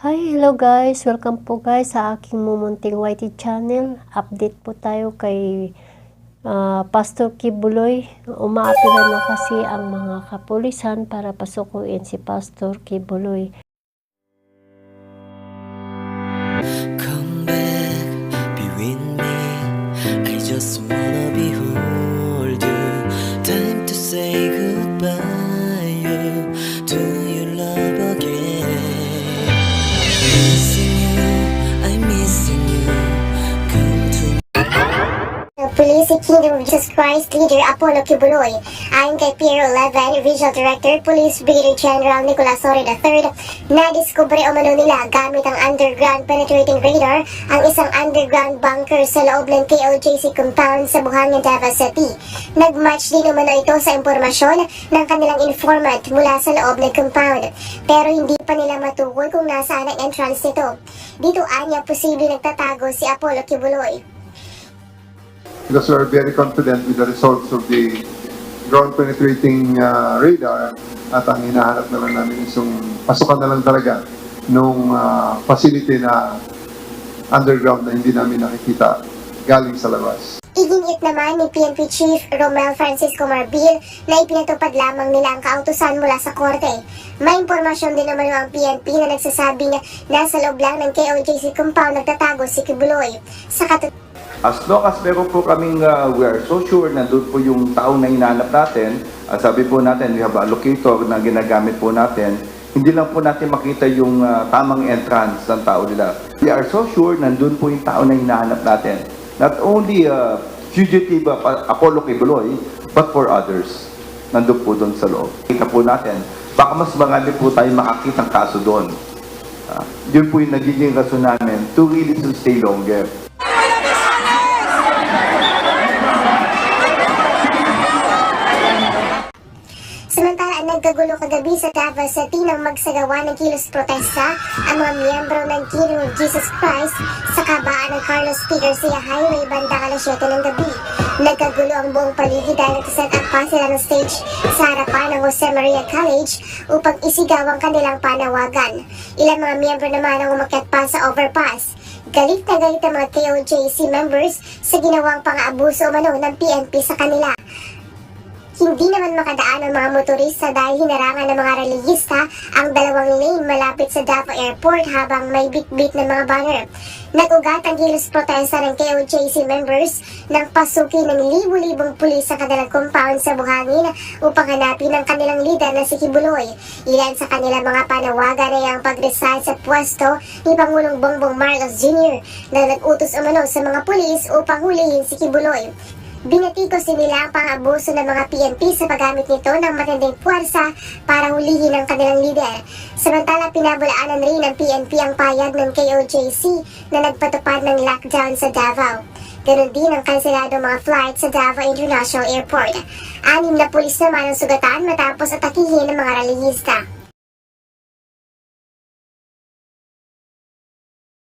Hi, hello guys! Welcome po guys sa aking mumunting YT channel. Update po tayo kay Pastor Kibuloy. Umaapila na kasi ang mga kapulisan para pasukuin si Pastor Kibuloy. Come back, be with me. I just wanna behold you. Time to say goodbye. Do you love again? Missing you, I'm missing you. Come to Police Kingdom of Jesus Christ Leader Apollo Kibuloy. Ayon kay Piero 11, Regional Director, Police Brigadier General Nicolas Sori III, na-discover umano nila gamit ang underground penetrating radar ang isang underground bunker sa loob ng KOJC compound sa Buhangin, Davao City. Nag-match din umano ito sa impormasyon ng kanilang informant mula sa loob ng compound, pero hindi pa nila matukoy kung nasaan ang entrance nito. Dito anya posible nagtatago si Apollo Kibuloy. Because we are very confident with the results of the ground penetrating radar, at ang hinahanap na lang namin isang pasukan na lang talaga nung facility na underground na hindi namin nakikita galing sa labas. Iginiit naman ni PNP Chief Romel Francisco Marbil na ipinatupad lamang nila ang kautusan mula sa korte. May impormasyon din naman ang PNP na nagsasabing nasa loob lang ng KOJC compound nagtatago si Kibuloy. Sa As long as meron po kaming, we are so sure na doon po yung taong na hinahanap natin, at sabi po natin, we have a locator na ginagamit po natin, hindi lang po natin makita yung tamang entrance ng tao nila. We are so sure na doon po yung tao na hinahanap natin. Not only fugitive Apollo Kibuloy, but for others. Nandun po doon sa loob. Kita po natin, baka mas marami po tayo makakitang kaso doon. Yun po yung nagiging rason namin to really to stay longer. Samantala, nagkagulo kagabi sa Davao City nang magsagawa ng kilos protesta ang mga miyembro ng Kingdom of Jesus Christ sa kabaan ng Carlos P. Garcia Highway bandang alas 7 ng gabi. Nagkagulo ang buong paligid dahil nagsiset up pa sila ng stage sa harapan ng Jose Maria College upang isigaw ang kanilang panawagan. Ilang mga miyembro naman ang umakyat pa sa overpass. Galit na galit ang mga KOJC members sa ginawang pang-aabuso umano ng PNP sa kanila. Hindi naman makadaan ang mga motorista dahil hinarangan ng mga relihista ang dalawang lane malapit sa Davao Airport habang may bit-bit ng mga banner. Nag-ugat ang kilos protesta ng KOJC members nang pasukin ng libu-libong pulis sa kanilang compound sa Buhangin upang hanapin ang kanilang leader na si Kibuloy. Ilan sa kanilang mga panawagan ay ang pag-resign sa pwesto ni Pangulong Bongbong Marcos Jr. na nag-utos umano sa mga pulis upang hulihin si Kibuloy. Binatikos din nila ang pang-abuso ng mga PNP sa paggamit nito ng matinding puwersa para hulihin ang kanilang leader. Samantala, pinabulaanan rin ng PNP ang payag ng KOJC na nagpatupad ng lockdown sa Davao. Ganon din ang kanseladong mga flight sa Davao International Airport. 6 na pulis naman ang sugatan matapos atakihin ng mga relihista.